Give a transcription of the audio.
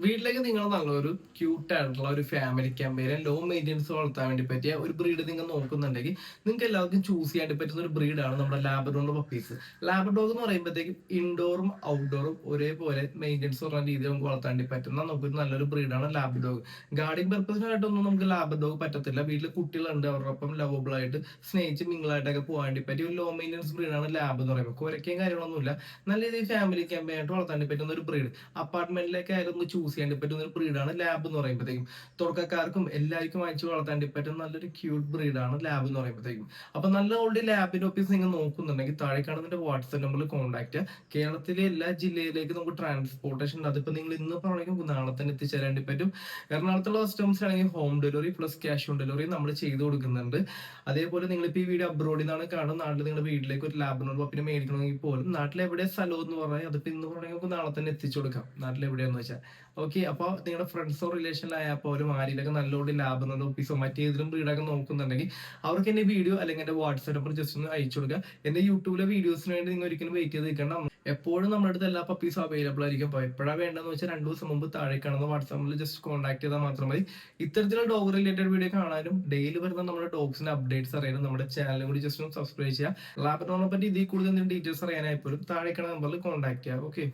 വീട്ടിലേക്ക് നിങ്ങൾ നല്ലൊരു ക്യൂട്ട് ആയിട്ടുള്ള ഒരു ഫാമിലി ക്യാമ്പയിനെ ലോ മെയിൻ്റെനൻസ് വളർത്താൻ വേണ്ടി പറ്റിയ ഒരു ബ്രീഡ് നിങ്ങൾ നോക്കുന്നുണ്ടെങ്കിൽ നിങ്ങൾക്ക് എല്ലാവർക്കും ചൂസ് ചെയ്യാൻ പറ്റുന്ന ഒരു ബ്രീഡാണ് നമ്മുടെ ലാബ്രഡോറിന്റെ പപ്പീസ്. ലാബ്രഡോഗ് എന്ന് പറയുമ്പോഴത്തേക്കും ഇൻഡോറും ഔട്ട്ഡോറും ഒരേപോലെ മെയിൻ്റെനൻസ് പറഞ്ഞ രീതിയിൽ നമുക്ക് വളർത്താൻ വേണ്ടി പറ്റുന്ന നമുക്കൊരു നല്ലൊരു ബ്രീഡാണ് ലാബ്രഡോഗ്. ഗാർഡിംഗ് പർപ്പസിനായിട്ടൊന്നും നമുക്ക് ലാബ്രഡോഗ് പറ്റത്തില്ല. വീട്ടിൽ കുട്ടികളുണ്ട്, അവരോടൊപ്പം ലവബിൾ ആയിട്ട് സ്നേഹിച്ച് മിങ്കിളായിട്ടൊക്കെ പോകാൻ വേണ്ടി പറ്റിയ ഒരു ലോ മെയിൻ്റെനൻസ് ബ്രീഡാണ് ലാബ് എന്ന് പറയുമ്പോൾ. കുരയ്ക്കും കാര്യങ്ങളൊന്നുമില്ല, നല്ല രീതിയിൽ ഫാമിലി ക്യാമ്പയിനായിട്ട് വളർത്താൻ വേണ്ടി പറ്റുന്ന ഒരു ബ്രീഡ്. അപ്പാർട്ട്മെന്റിലേക്ക് ആയാലും ഒന്ന് ചൂസ് ചെയ്യാൻ പറ്റുന്ന ഒരു ബ്രീഡാണ് ലാബ് എന്ന് പറയുമ്പോഴത്തേക്കും. തുടക്കക്കാർക്കും എല്ലാവർക്കും വാങ്ങിച്ചു വളർത്താൻ പറ്റുന്ന നല്ലൊരു ക്യൂട്ട് ബ്രീഡാണ് ലാബ് എന്ന് പറയുമ്പോഴത്തേക്കും. അപ്പൊ നല്ല ഓൾറെഡി ലാബിന്റെ ഓഫീസ് നിങ്ങൾ നോക്കുന്നുണ്ടെങ്കിൽ താഴെ കാണുന്ന വാട്സ്ആപ്പ് നമ്പറിൽ കോൺടാക്ട് ചെയ്യുക. കേരളത്തിലെ എല്ലാ ജില്ലയിലേക്ക് നമുക്ക് ട്രാൻസ്പോർട്ടേഷൻ ഉണ്ട്. അതിപ്പോ നിങ്ങൾ ഇന്ന് പറഞ്ഞെങ്കിൽ നാളെ തന്നെ എത്തിച്ചേരാൻ വേണ്ടി പറ്റും. എറണാകുളത്തുള്ള കസ്റ്റമേഴ്സ് ആണെങ്കിൽ home delivery plus cash on delivery നമ്മൾ ചെയ്തു കൊടുക്കുന്നുണ്ട്. അതേപോലെ നിങ്ങൾ ഇപ്പോൾ ഈ വീഡിയോ അബ്രോഡിൽ നിന്നാണ് കാണുന്നത്, നാട്ടിൽ നിങ്ങളുടെ വീട്ടിലേക്ക് ഒരു ലാബിനോട് പപ്പിനെ മേടിക്കണമെങ്കിൽ പോലും നാട്ടിൽ എവിടെ സ്ഥലം എന്ന് പറഞ്ഞാൽ അതിപ്പോ ഇന്ന് പറഞ്ഞെങ്കിൽ നമുക്ക് നാളെ തന്നെ എത്തിച്ചു കൊടുക്കാം, നാട്ടിൽ എവിടെയാന്ന് വെച്ചാൽ. ഓക്കെ, അപ്പോൾ നിങ്ങളുടെ ഫ്രണ്ട്സോ റിലേഷനിലായാൽ പോലും ആരിലൊക്കെ നല്ലോണം ലാബിനോട് ഓഫീസോ മറ്റേതിലും ബ്രീഡൊക്കെ നോക്കുന്നുണ്ടെങ്കിൽ അവർക്ക് എന്റെ വീഡിയോ അല്ലെങ്കിൽ എന്റെ വാട്സ്ആപ്പ് നമ്പർ ജസ്റ്റ് ഒന്ന് അയച്ചു കൊടുക്കുക. എന്റെ യൂട്യൂബിലെ വീഡിയോസിന് വേണ്ടി നിങ്ങൾ ഒരിക്കലും വെയിറ്റ് ചെയ്ത് നിൽക്കണം. എപ്പോഴും നമ്മുടെ അടുത്ത് എല്ലാ പപ്പീസും അവൈലബിൾ ആയിരിക്കും. അപ്പോൾ എപ്പോഴാണ് വേണ്ടതെന്ന് വെച്ചാൽ 2 ദിവസം മുമ്പ് താഴെ കാണുന്ന വാട്സാപ്പിൽ ജസ്റ്റ് കോൺടാക്ട് ചെയ്താൽ മാത്രം മതി. ഇത്തരത്തിലുള്ള ഡോഗ് റിലേറ്റഡ് വീഡിയോ കാണാനും ഡെയിലി വരുന്ന നമ്മുടെ ഡോഗ്സിന്റെ അപ്ഡേറ്റ്സ് അറിയാനും നമ്മുടെ ചാനലും കൂടി ജസ്റ്റ് ഒന്ന് സബ്സ്ക്രൈബ് ചെയ്യുക. ലാബിനോനെ പറ്റി ഇതിൽ കൂടുതൽ ഡീറ്റെയിൽസ് അറിയാനായി പോലും താഴെ കാണുന്ന നമ്പറിൽ കോൺടാക്ട് ചെയ്യുക. ഓക്കെ.